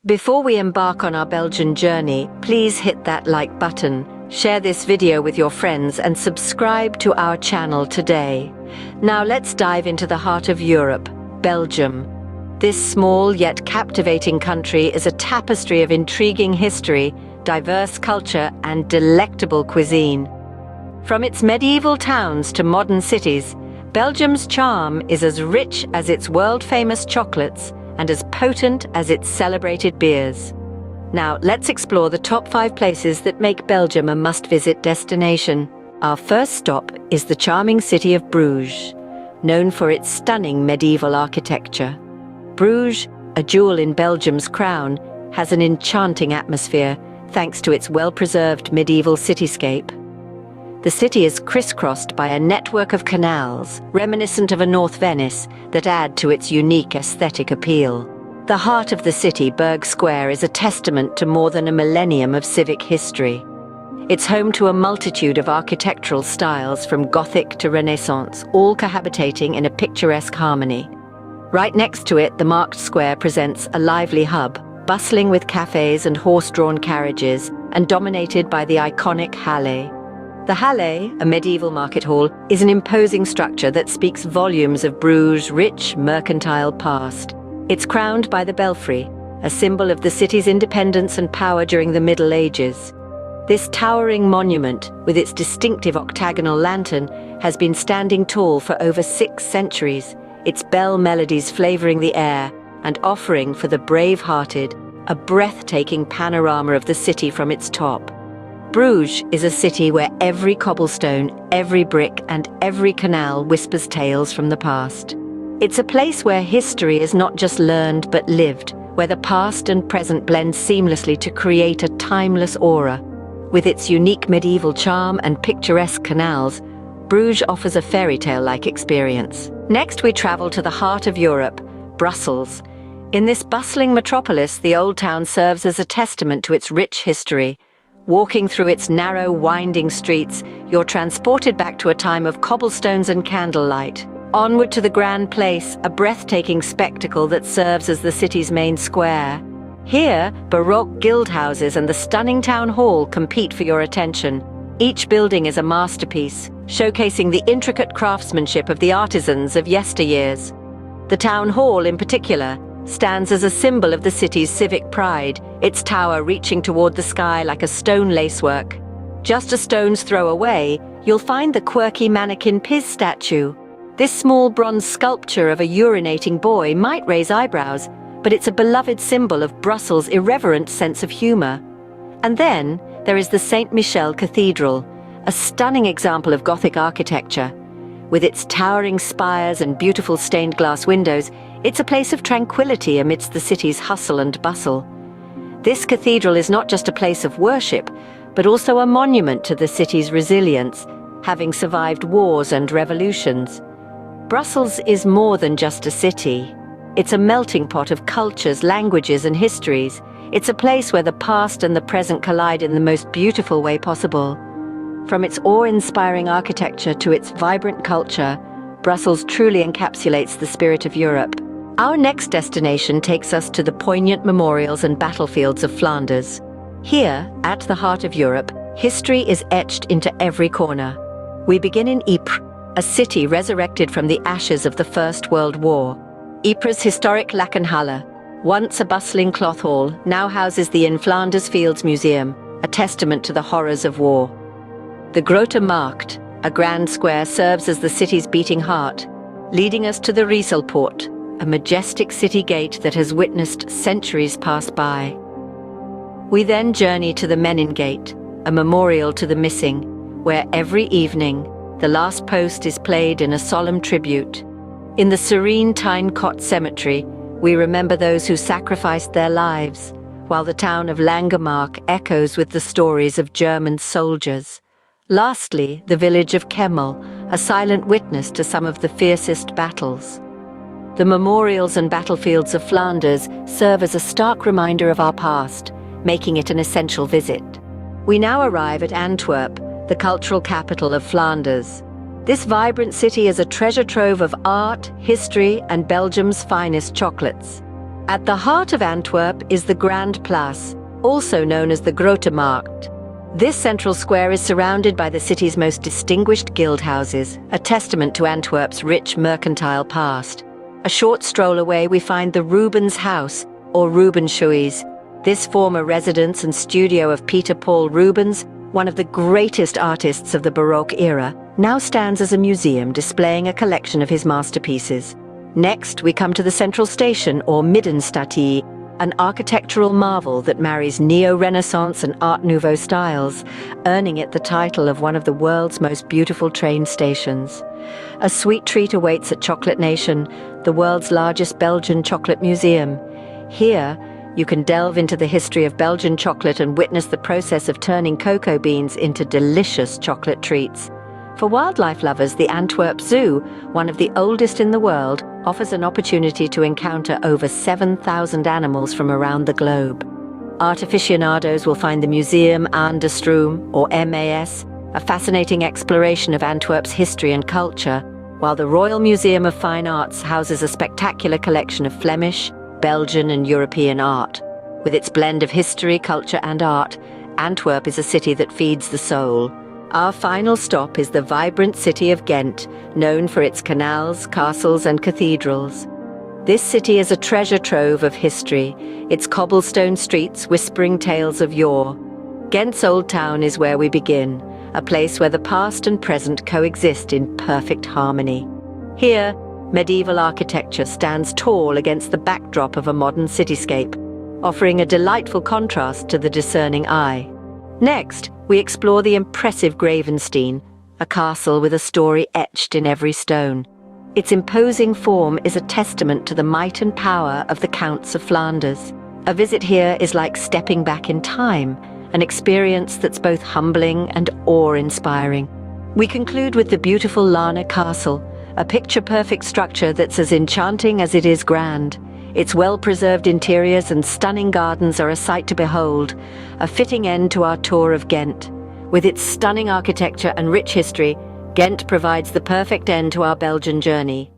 Before we embark on our Belgian journey, please hit that like button, share this video with your friends and subscribe to our channel today. Now let's dive into the heart of Europe, Belgium. This small yet captivating country is a tapestry of intriguing history, diverse culture and delectable cuisine. From its medieval towns to modern cities, Belgium's charm is as rich as its world-famous chocolates and as potent as its celebrated beers. Now, let's explore the top 5 places that make Belgium a must-visit destination. Our first stop is the charming city of Bruges, known for its stunning medieval architecture. Bruges, a jewel in Belgium's crown, has an enchanting atmosphere thanks to its well-preserved medieval cityscape. The city is crisscrossed by a network of canals, reminiscent of a North Venice, that add to its unique aesthetic appeal. The heart of the city, Berg Square, is a testament to more than a millennium of civic history. It's home to a multitude of architectural styles from Gothic to Renaissance, all cohabitating in a picturesque harmony. Right next to it, the marked square presents a lively hub, bustling with cafes and horse-drawn carriages, and dominated by the iconic Halle. The Halle, a medieval market hall, is an imposing structure that speaks volumes of Bruges' rich mercantile past. It's crowned by the belfry, a symbol of the city's independence and power during the Middle Ages. This towering monument, with its distinctive octagonal lantern, has been standing tall for over 6 centuries, its bell melodies flavoring the air and offering for the brave-hearted a breathtaking panorama of the city from its top. Bruges is a city where every cobblestone, every brick and every canal whispers tales from the past. It's a place where history is not just learned but lived, where the past and present blend seamlessly to create a timeless aura. With its unique medieval charm and picturesque canals, Bruges offers a fairy tale-like experience. Next, we travel to the heart of Europe, Brussels. In this bustling metropolis, the old town serves as a testament to its rich history. Walking through its narrow, winding streets, you're transported back to a time of cobblestones and candlelight. Onward to the Grand Place, a breathtaking spectacle that serves as the city's main square. Here, Baroque guildhouses and the stunning town hall compete for your attention. Each building is a masterpiece, showcasing the intricate craftsmanship of the artisans of yesteryears. The town hall, in particular, stands as a symbol of the city's civic pride, its tower reaching toward the sky like a stone lacework. Just a stone's throw away, you'll find the quirky mannequin Piz statue. This small bronze sculpture of a urinating boy might raise eyebrows, but it's a beloved symbol of Brussels' irreverent sense of humor. And then there is the Saint-Michel Cathedral, a stunning example of Gothic architecture. With its towering spires and beautiful stained glass windows, it's a place of tranquility amidst the city's hustle and bustle. This cathedral is not just a place of worship, but also a monument to the city's resilience, having survived wars and revolutions. Brussels is more than just a city. It's a melting pot of cultures, languages, and histories. It's a place where the past and the present collide in the most beautiful way possible. From its awe-inspiring architecture to its vibrant culture, Brussels truly encapsulates the spirit of Europe. Our next destination takes us to the poignant memorials and battlefields of Flanders. Here, at the heart of Europe, history is etched into every corner. We begin in Ypres, a city resurrected from the ashes of the First World War. Ypres' historic Lakkenhalle, once a bustling cloth hall, now houses the In Flanders Fields Museum, a testament to the horrors of war. The Grote Markt, a grand square, serves as the city's beating heart, leading us to the Rieselpoort, a majestic city gate that has witnessed centuries pass by. We then journey to the Menin Gate, a memorial to the missing, where every evening, the last post is played in a solemn tribute. In the serene Tyne Cot Cemetery, we remember those who sacrificed their lives, while the town of Langemark echoes with the stories of German soldiers. Lastly, the village of Kemmel, a silent witness to some of the fiercest battles. The memorials and battlefields of Flanders serve as a stark reminder of our past, making it an essential visit. We now arrive at Antwerp, the cultural capital of Flanders. This vibrant city is a treasure trove of art, history, and Belgium's finest chocolates. At the heart of Antwerp is the Grand Place, also known as the Grote Markt. This central square is surrounded by the city's most distinguished guild houses, a testament to Antwerp's rich mercantile past. A short stroll away we find the Rubens House, or Rubenshuis. This former residence and studio of Peter Paul Rubens, one of the greatest artists of the Baroque era, now stands as a museum displaying a collection of his masterpieces. Next, we come to the Central Station, or Middenstadtje, an architectural marvel that marries Neo-Renaissance and Art Nouveau styles, earning it the title of one of the world's most beautiful train stations. A sweet treat awaits at Chocolate Nation, the world's largest Belgian chocolate museum. Here, you can delve into the history of Belgian chocolate and witness the process of turning cocoa beans into delicious chocolate treats. For wildlife lovers, the Antwerp Zoo, one of the oldest in the world, offers an opportunity to encounter over 7,000 animals from around the globe. Art aficionados will find the Museum aan de Stroom, or MAS, a fascinating exploration of Antwerp's history and culture, while the Royal Museum of Fine Arts houses a spectacular collection of Flemish, Belgian and European art. With its blend of history, culture and art, Antwerp is a city that feeds the soul. Our final stop is the vibrant city of Ghent, known for its canals, castles and cathedrals. This city is a treasure trove of history, its cobblestone streets whispering tales of yore. Ghent's Old Town is where we begin, a place where the past and present coexist in perfect harmony. Here, medieval architecture stands tall against the backdrop of a modern cityscape, offering a delightful contrast to the discerning eye. Next, we explore the impressive Gravenstein, a castle with a story etched in every stone. Its imposing form is a testament to the might and power of the Counts of Flanders. A visit here is like stepping back in time, an experience that's both humbling and awe-inspiring. We conclude with the beautiful Lana Castle, a picture-perfect structure that's as enchanting as it is grand. Its well-preserved interiors and stunning gardens are a sight to behold, a fitting end to our tour of Ghent. With its stunning architecture and rich history, Ghent provides the perfect end to our Belgian journey.